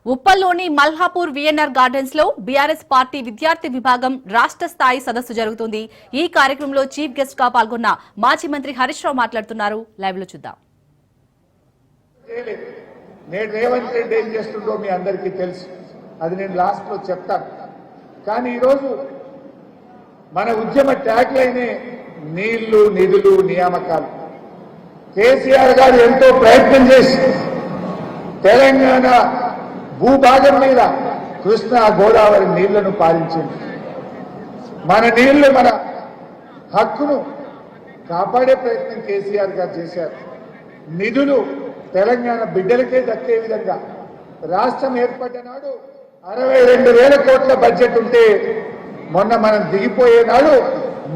ఉప్పల్లోని మల్హాపూర్ VNR gardens లో BRS party విద్యార్థి విభాగం రాష్ట్ర స్థాయి సదస్సు జరుగుతుంది. ఈ కార్యక్రమంలో చీఫ్ గెస్ట్ గా పాల్గొన్న మాజీ మంత్రి హరీష్ రావు మాట్లాడుతున్నారు. లైవ్ లో చూద్దాం. నేను రేవంత్ రెడ్డి ఏం చేస్తుండో మీ అందరికీ తెలుసు, అది నేను లాస్ట్ లో చెప్తాను. కానీ ఈరోజు మన ఉద్యమ ట్యాగ్ లైనే నీళ్లు, నిధులు, నియామకాలు. కేసీఆర్ గారు ఎంతో ప్రయత్నం చేసి తెలంగాణ భూభాగం మీద కృష్ణా గోదావరి నీళ్లను పాలించింది. మన నీళ్లు, మన హక్కును కాపాడే ప్రయత్నం కేసీఆర్ గారు చేశారు. నిధులు తెలంగాణ బిడ్డలకే దక్కే విధంగా రాష్ట్రం ఏర్పడ్డ నాడు 62,000 కోట్ల బడ్జెట్ ఉంటే మొన్న మనం దిగిపోయే నాడు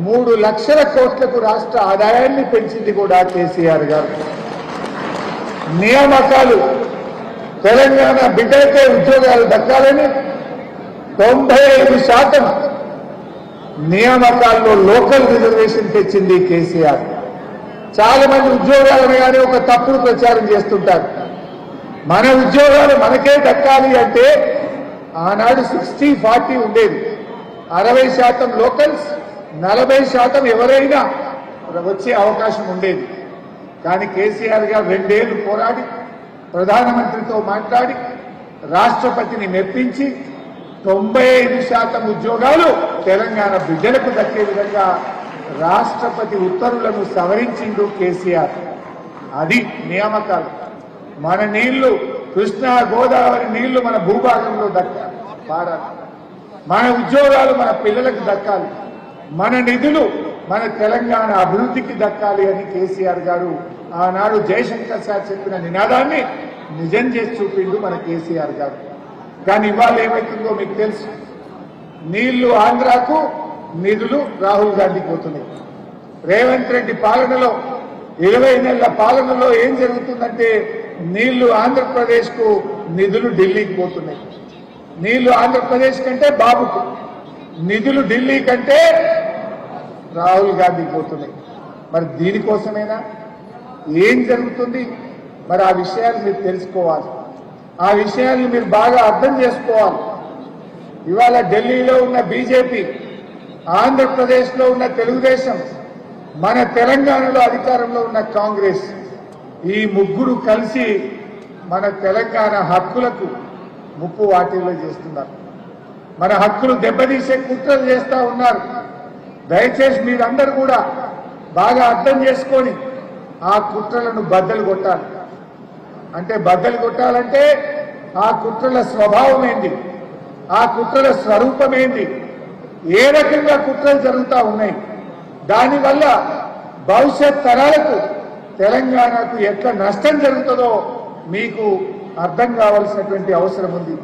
3 లక్షల కోట్లకు రాష్ట్ర ఆదాయాన్ని పెంచింది కూడా కేసీఆర్ గారు. నియామకాలు తెలంగాణ బిడ్డలకే ఉద్యోగాలు దక్కాలని 95% నియామకాల్లో లోకల్ రిజర్వేషన్ తెచ్చింది కేసీఆర్. చాలా మంది ఉద్యోగాలు అనగానే ఒక తప్పుడు ప్రచారం చేస్తుంటారు. మన ఉద్యోగాలు మనకే దక్కాలి అంటే ఆనాడు 60-40 ఉండేది. 60% లోకల్స్, 40% ఎవరైనా వచ్చే అవకాశం ఉండేది. కానీ కేసీఆర్ గారు 2 ఏళ్లు పోరాడి ప్రధానమంత్రితో మాట్లాడి రాష్ట్రపతిని మెప్పించి 95% ఉద్యోగాలు తెలంగాణ బిడ్డలకు దక్కే విధంగా రాష్ట్రపతి ఉత్తర్వులను సవరించిండు కేసీఆర్. అది నియామకాలు. మన నీళ్లు, కృష్ణా గోదావరి నీళ్లు మన భూభాగంలో దక్కాలి, పారాలి. మన ఉద్యోగాలు మన పిల్లలకు దక్కాలి. మన నిధులు మన తెలంగాణ అభివృద్ధికి దక్కాలి అని కేసీఆర్ గారు ఆనాడు జయశంకర్ సార్ చెప్పిన నినాదాన్ని నిజం చేసి చూపిండు మన కేసీఆర్ గారు. కానీ ఇవాళ ఏమవుతుందో మీకు తెలుసు. నీళ్లు ఆంధ్రాకు, నిధులు రాహుల్ గాంధీకి పోతున్నాయి. రేవంత్ రెడ్డి పాలనలో 20 నెలల పాలనలో ఏం జరుగుతుందంటే నీళ్లు ఆంధ్రప్రదేశ్ కు, నిధులు ఢిల్లీకి పోతున్నాయి. నీళ్లు ఆంధ్రప్రదేశ్ కంటే బాబుకు, నిధులు ఢిల్లీ కంటే రాహుల్ గాంధీకి పోతున్నాయి. మరి దీనికోసమేనా ఏం జరుగుతుంది? మరి ఆ విషయాలు మీరు తెలుసుకోవాలి. ఆ విషయాన్ని మీరు బాగా అర్థం చేసుకోవాలి. ఇవాళ ఢిల్లీలో ఉన్న బీజేపీ, ఆంధ్రప్రదేశ్లో ఉన్న తెలుగుదేశం, మన తెలంగాణలో అధికారంలో ఉన్న కాంగ్రెస్, ఈ ముగ్గురు కలిసి మన తెలంగాణ హక్కులకు ముప్పు వాటిల్లో చేస్తున్నారు. మన హక్కులు దెబ్బతీసే కుట్రలు చేస్తూ ఉన్నారు. దయచేసి మీరందరూ కూడా బాగా అర్థం చేసుకొని ఆ కుట్రలను బద్దలు కొట్టాలి. అంటే బద్దలు కొట్టాలంటే ఆ కుట్రల స్వభావం ఏంది, ఆ కుట్రల స్వరూపం ఏంది, ఏ రకంగా కుట్రలు జరుగుతూ ఉన్నాయి, దానివల్ల భవిష్యత్ తరాలకు తెలంగాణకు ఎట్లా నష్టం జరుగుతుందో మీకు అర్థం కావాల్సినటువంటి అవసరం ఉంది.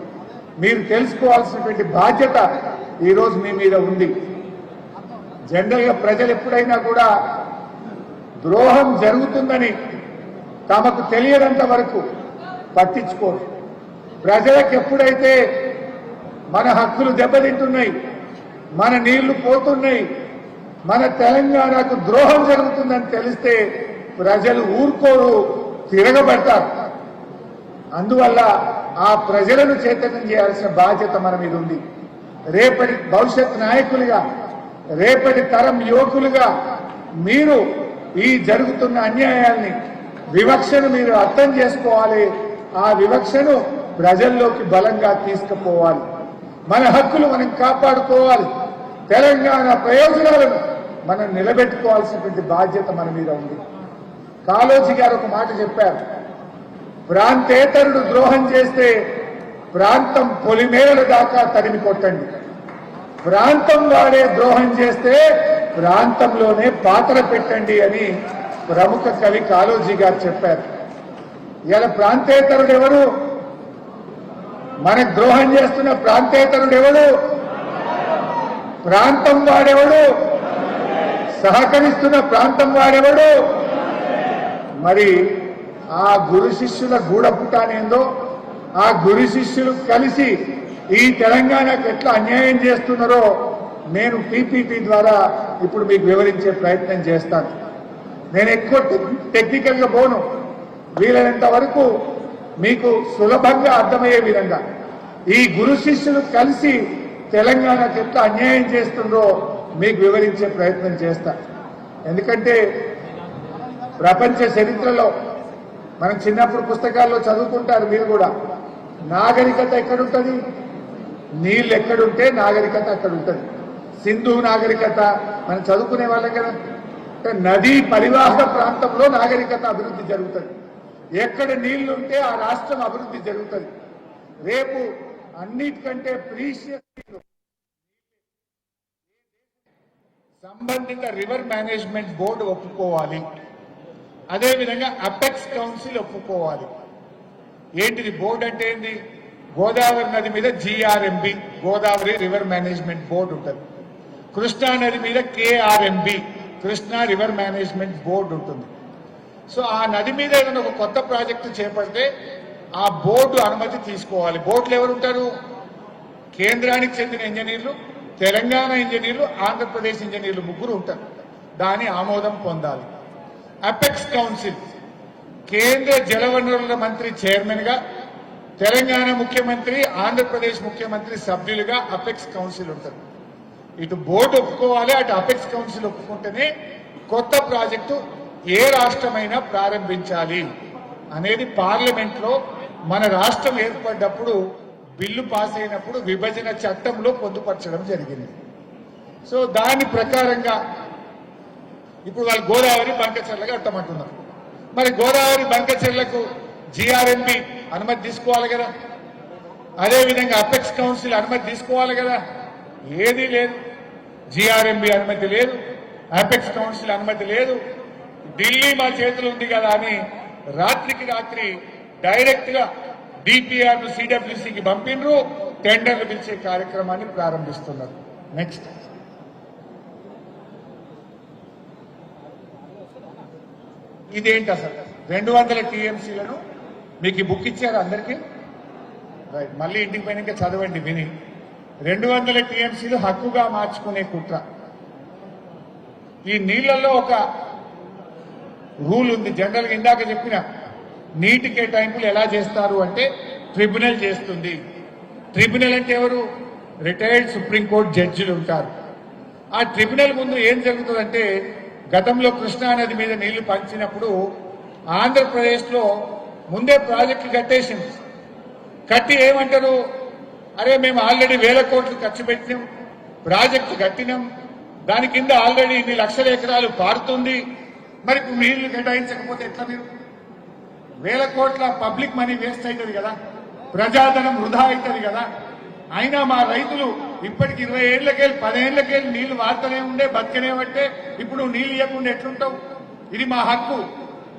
మీరు తెలుసుకోవాల్సినటువంటి బాధ్యత ఈరోజు మీ మీద ఉంది. జనరల్గా ప్రజలు ఎప్పుడైనా కూడా ద్రోహం జరుగుతుందని తమకు తెలియనంత వరకు పట్టించుకోరు. ప్రజలకు ఎప్పుడైతే మన హక్కులు దెబ్బతింటున్నాయి, మన నీళ్లు పోతున్నాయి, మన తెలంగాణకు ద్రోహం జరుగుతుందని తెలిస్తే ప్రజలు ఊరుకోరు, తిరగబడతారు. అందువల్ల ఆ ప్రజలను చైతన్యం చేయాల్సిన బాధ్యత మన మీద ఉంది. రేపటి భవిష్యత్ నాయకులుగా, రేపటి తరం యువకులుగా మీరు ఈ జరుగుతున్న అన్యాయాల్ని, వివక్షను మీరు అర్థం చేసుకోవాలి. ఆ వివక్షను ప్రజల్లోకి బలంగా తీసుకుపోవాలి. మన హక్కులు మనం కాపాడుకోవాలి. తెలంగాణ ప్రయోజనాలను మనం నిలబెట్టుకోవాల్సినటువంటి బాధ్యత మన మీద ఉంది. కాళోజీ గారు ఒక మాట చెప్పారు, ప్రాంతేతరుడు ద్రోహం చేస్తే ప్రాంతం పొలిమేరల దాకా తరిమి కొట్టండి, ప్రాంతం వాడే ద్రోహం చేస్తే ప్రాంతంలోనే పాత్ర పెట్టండి అని ప్రముఖ కవి కాళోజీ గారు చెప్పారు. ఇలా ప్రాంతేతరుడు ఎవరు? మనకు ద్రోహం చేస్తున్న ప్రాంతేతరుడు ఎవడు? ప్రాంతం వాడెవడు? సహకరిస్తున్న ప్రాంతం వాడెవడు? మరి ఆ గురు శిష్యుల గూఢపుటానేందో, ఆ గురు శిష్యులు కలిసి ఈ తెలంగాణకు ఎట్లా అన్యాయం చేస్తున్నారో నేను పీపీటీ ద్వారా ఇప్పుడు మీకు వివరించే ప్రయత్నం చేస్తాను. నేను ఎక్కువ టెక్నికల్గా పోను, వీలైనంత వరకు మీకు సులభంగా అర్థమయ్యే విధంగా ఈ గురు శిష్యులు కలిసి తెలంగాణకు ఎట్లా అన్యాయం చేస్తుందో మీకు వివరించే ప్రయత్నం చేస్తా. ఎందుకంటే ప్రపంచ చరిత్రలో మనం చిన్నప్పుడు పుస్తకాల్లో చదువుకుంటారు మీరు కూడా, నాగరికత ఎక్కడుంటుంది, నీళ్ళు ఎక్కడుంటే నాగరికత అక్కడ ఉంటుంది. సింధు నాగరికత మనం చదువుకునే వాళ్ళం కదా. నదీ పరివాహక ప్రాంతంలో నాగరికత అభివృద్ధి జరుగుతుంది. ఎక్కడ నీళ్లు ఉంటే ఆ రాష్ట్రం అభివృద్ధి జరుగుతుంది. రేపు అన్నిటికంటే ప్రీషియస్ సంబంధిత రివర్ మేనేజ్మెంట్ బోర్డు ఒప్పుకోవాలి, అదేవిధంగా అపెక్స్ కౌన్సిల్ ఒప్పుకోవాలి. ఏంటిది బోర్డు అంటే ఏంటి? గోదావరి నది మీద GRMB Godavari river management board ఉంటుంది. కృష్ణా నది మీద KRMB Krishna river management board ఉంటుంది. సో ఆ నది మీద ఏదైనా ఒక కొత్త ప్రాజెక్టు చేపడితే ఆ బోర్డు అనుమతి తీసుకోవాలి. బోర్డులు ఎవరు ఉంటారు? కేంద్రానికి చెందిన ఇంజనీర్లు, తెలంగాణ ఇంజనీర్లు, ఆంధ్రప్రదేశ్ ఇంజనీర్లు ముగ్గురు ఉంటారు. దాని ఆమోదం పొందాలి. అపెక్స్ కౌన్సిల్ కేంద్ర జలవనరుల మంత్రి చైర్మన్ గా, తెలంగాణ ముఖ్యమంత్రి, ఆంధ్రప్రదేశ్ ముఖ్యమంత్రి సభ్యులుగా అపెక్స్ కౌన్సిల్ ఉంటుంది. ఇటు బోర్డు ఒప్పుకోవాలి, అటు అపెక్స్ కౌన్సిల్ ఒప్పుకుంటేనే కొత్త ప్రాజెక్టు ఏ రాష్ట్రమైనా ప్రారంభించాలి అనేది పార్లమెంట్ లో మన రాష్ట్రం ఏర్పడ్డప్పుడు బిల్లు పాస్ అయినప్పుడు విభజన చట్టంలో పొందుపరచడం జరిగింది. సో దాని ప్రకారంగా ఇప్పుడు వాళ్ళు గోదావరి బంకచెర్లకు కట్టమంటున్నారు. మరి గోదావరి బంకచెర్లకు GRMB అనుమతి తీసుకోవాలి కదా, అదేవిధంగా అపెక్స్ కౌన్సిల్ అనుమతి తీసుకోవాలి కదా. ఏదీ లేదు. GRMB అనుమతి లేదు, అపెక్స్ కౌన్సిల్ అనుమతి లేదు. ఢిల్లీ మా చేతులు ఉంది కదా అని రాత్రికి రాత్రి డైరెక్ట్ గా DPR ను CWCకి పంపినరు, టెండర్లు పిలిచే కార్యక్రమాన్ని ప్రారంభిస్తున్నారు. నెక్స్ట్ ఇదేంటి అసలు 200 TMCలను మీకు బుక్ ఇచ్చారు అందరికీ, రైట్. మళ్ళీ ఇంటికి పోయినాక చదవండి విని. 200 TMCలు హక్కుగా మార్చుకునే కుట్ర. ఈ నీళ్లలో ఒక రూల్ ఉంది. జనరల్ గా ఇందాక చెప్పిన నీటి కేటాయింపులు ఎలా చేస్తారు అంటే ట్రిబ్యునల్ చేస్తుంది. ట్రిబ్యునల్ అంటే ఎవరు? రిటైర్డ్ సుప్రీంకోర్టు జడ్జిలు ఉంటారు. ఆ ట్రిబ్యునల్ ముందు ఏం జరుగుతుందంటే, గతంలో కృష్ణానది మీద నీళ్లు పంచినప్పుడు ఆంధ్రప్రదేశ్ లో ముందే ప్రాజెక్టులు కట్టేసింది. కట్టి ఏమంటారు, అరే మేము ఆల్రెడీ 1000 కోట్లు ఖర్చు పెట్టినాం, ప్రాజెక్టు కట్టినాం, దాని కింద ఆల్రెడీ ఇన్ని లక్షల ఎకరాలు పారుతుంది, మరి ఇప్పుడు నీళ్లు కేటాయించకపోతే ఎట్లా? మీరు 1000 కోట్ల పబ్లిక్ మనీ వేస్ట్ అవుతుంది కదా, ప్రజాధనం వృధా అవుతుంది కదా. అయినా మా రైతులు ఇప్పటికి 20 ఏళ్లకెళ్ళి 10 ఏళ్లకెళ్ళి నీళ్లు వాడుతూనే ఉండే, బతికనే బట్టే ఇప్పుడు నీళ్లు ఇవ్వకుండా ఎట్లుంటావు? ఇది మా హక్కు.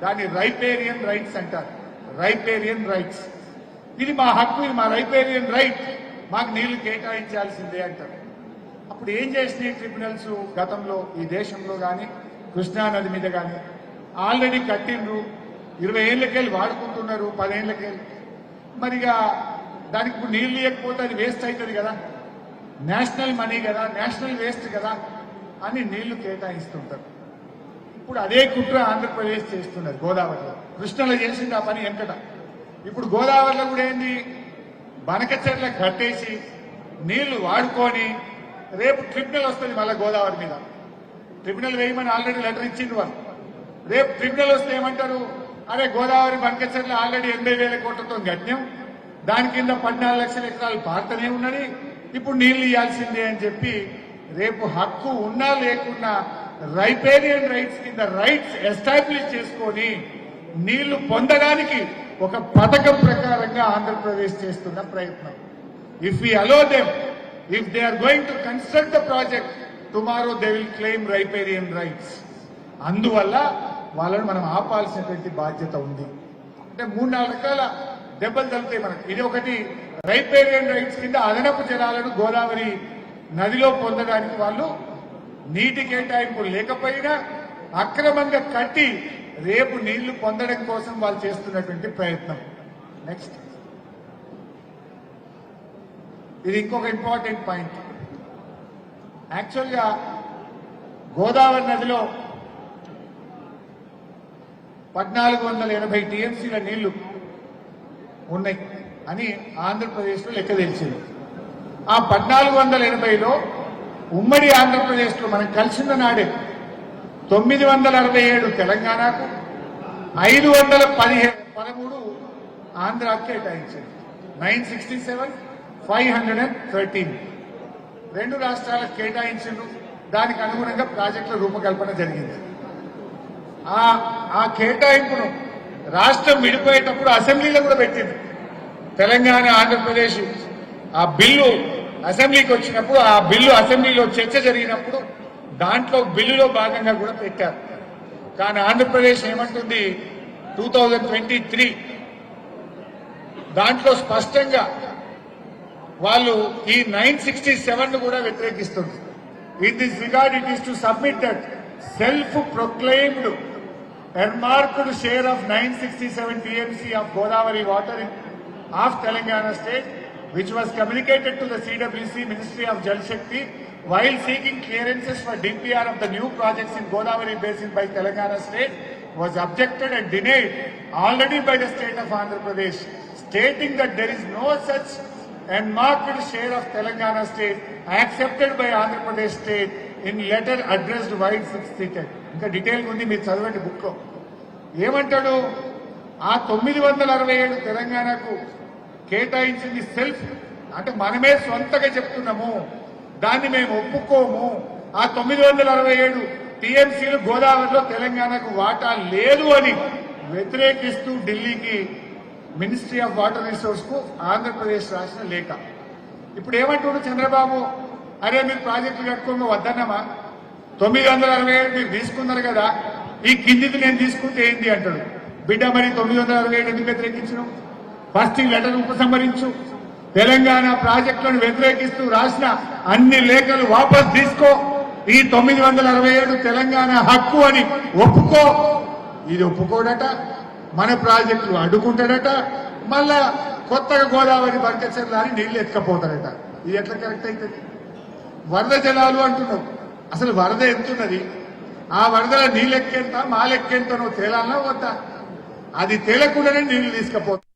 దాన్ని రైపేరియన్ రైట్స్ అంటారు. Riparian rights. ఇది మా హక్కు, ఇది మా రైపేరియన్ రైట్, మాకు నీళ్లు కేటాయించాల్సిందే అంటారు. అప్పుడు ఏం చేసినాయి ట్రిబ్యునల్స్ గతంలో ఈ దేశంలో కానీ కృష్ణానది మీద కానీ? ఆల్రెడీ కట్టిండ్రు, 20 ఏళ్లకెళ్ళి వాడుకుంటున్నారు, 10 ఏళ్లకెళ్ళి. మరిగా దానికి ఇప్పుడు నీళ్లు ఇవ్వకపోతే అది వేస్ట్ అవుతుంది కదా, నేషనల్ మనీ కదా, నేషనల్ వేస్ట్ కదా అని నీళ్లు కేటాయిస్తుంటారు. ఇప్పుడు అదే కుట్ర ఆంధ్రప్రదేశ్ చేస్తున్నారు గోదావరిలో. కృష్ణలో చేసింది ఆ పని వెంకట. ఇప్పుడు గోదావరిలో కూడా ఏంది, బనకచెర్ల కట్టేసి నీళ్లు వాడుకొని రేపు ట్రిబ్యునల్ వస్తుంది మళ్ళీ గోదావరి మీద. ట్రిబ్యునల్ వేయమని ఆల్రెడీ లెటర్ ఇచ్చింది వాళ్ళు. రేపు ట్రిబ్యునల్ వస్తే ఏమంటారు, అరే గోదావరి బంకచెర్ల ఆల్రెడీ 80,000 కోట్లతో గట్టినాం, దాని కింద 14 లక్షల ఎకరాలు పారుతూనే ఉన్నది, ఇప్పుడు నీళ్లు ఇవ్వాల్సిందే అని చెప్పి రేపు హక్కు ఉన్నా లేకున్నా రైపేరియన్ రైట్స్ కింద రైట్స్ ఎస్టాబ్లిష్ చేసుకొని నీళ్లు పొందడానికి ఒక పథకం ప్రకారంగా ఆంధ్రప్రదేశ్ చేస్తున్న ప్రయత్నం. If we allow them, if they are going to construct the project, tomorrow they will claim riparian rights. అందువల్ల వాళ్ళని మనం ఆపాల్సినటువంటి బాధ్యత ఉంది. అంటే 3-4 రకాల దెబ్బలు తగులుతాయి మనకు. ఇది ఒకటి, రైపేరియన్ రైట్స్ కింద అదనపు జలాలను గోదావరి నదిలో పొందడానికి వాళ్ళు నీటి కేటాయింపు లేకపోయినా అక్రమంగా కట్టి రేపు నీళ్లు పొందడం కోసం వాళ్ళు చేస్తున్నటువంటి ప్రయత్నం. నెక్స్ట్, ఇది ఇంకొక ఇంపార్టెంట్ పాయింట్. యాక్చువల్గా గోదావరి నదిలో 1480 TMCల నీళ్లు ఉన్నాయి. అని ఆంధ్రప్రదేశ్లో లెక్క తెలిసింది. ఆ 1480లో ఉమ్మడి ఆంధ్రప్రదేశ్లో మనం కలిసిన నాడే 967 తెలంగాణకు, 513 ఆంధ్రాకి కేటాయించింది. 967, 513 రెండు రాష్ట్రాలకు కేటాయించిండ్రు. దానికి అనుగుణంగా ప్రాజెక్టుల రూపకల్పన జరిగింది. ఆ కేటాయింపును రాష్ట్రం విడిపోయేటప్పుడు అసెంబ్లీలో కూడా పెట్టింది. తెలంగాణ ఆంధ్రప్రదేశ్ ఆ బిల్లు అసెంబ్లీకి వచ్చినప్పుడు, ఆ బిల్లు అసెంబ్లీలో చర్చ జరిగినప్పుడు దాంట్లో బిల్లులో భాగంగా కూడా పెట్టారు. కానీ ఆంధ్రప్రదేశ్ ఏమంటుంది, 2023 దాంట్లో స్పష్టంగా వాళ్ళు ఈ 967 కూడా వ్యతిరేకిస్తుంది. In this regard it is to submit that self proclaimed earmarked share of 967 TMC of Godavari water of Telangana state, which was communicated to the CWC Ministry of Jal Shakti while seeking clearances for DPR of the new projects in Godavari basin by Telangana state, was objected and denied already by the state of Andhra Pradesh, stating that there is no such earmarked share of Telangana state accepted by Andhra Pradesh state in letter addressed while 6th seated. ఇంకా detail ఉంది, మీరు చదవండి book లో. ఏమంటాడు, ఆ 967 తెలంగాణకు కేటాయించింది self అంటే మనమే సొంతగా చెప్తున్నాము, దాన్ని మేము ఒప్పుకోము. ఆ 967 టీఎంసీలు గోదావరిలో తెలంగాణకు వాటా లేదు అని వ్యతిరేకిస్తూ ఢిల్లీకి మినిస్ట్రీ ఆఫ్ వాటర్ రిసోర్స్ కు ఆంధ్రప్రదేశ్ రాసిన లేఖ. ఇప్పుడు ఏమంటున్నాడు చంద్రబాబు, అరే మీరు ప్రాజెక్టులు కట్టుకోగా వద్దన్నామా, 967 మీరు తీసుకున్నారు కదా, ఈ కిందిది నేను తీసుకుంటే ఏంటి అంటాడు. బిడ్డ మరి 967 ఎందుకు వ్యతిరేకించడం? ఫస్ట్ ఈ లెటర్ ఉపసంహరించు. తెలంగాణ ప్రాజెక్టులను వ్యతిరేకిస్తూ రాసిన అన్ని లేఖలు వాపస్ తీసుకో. ఈ 967 తెలంగాణ హక్కు అని ఒప్పుకో. ఇది ఒప్పుకోడట, మన ప్రాజెక్టులు అడ్డుకుంటాడట, మళ్ళా కొత్తగా గోదావరి బంకచర్ల అని నీళ్లు ఎత్తుకపోతాడట. ఇది ఎట్లా కరెక్ట్ అవుతుంది? వరద జలాలు అంటున్నావు, అసలు వరద ఎంతున్నది? ఆ వరదల నీళ్ళెక్కేంత మాలెక్కేంత నువ్వు తేలాలన్నా వద్దా? అది తేలకుండానే నీళ్లు తీసుకుపోతావు.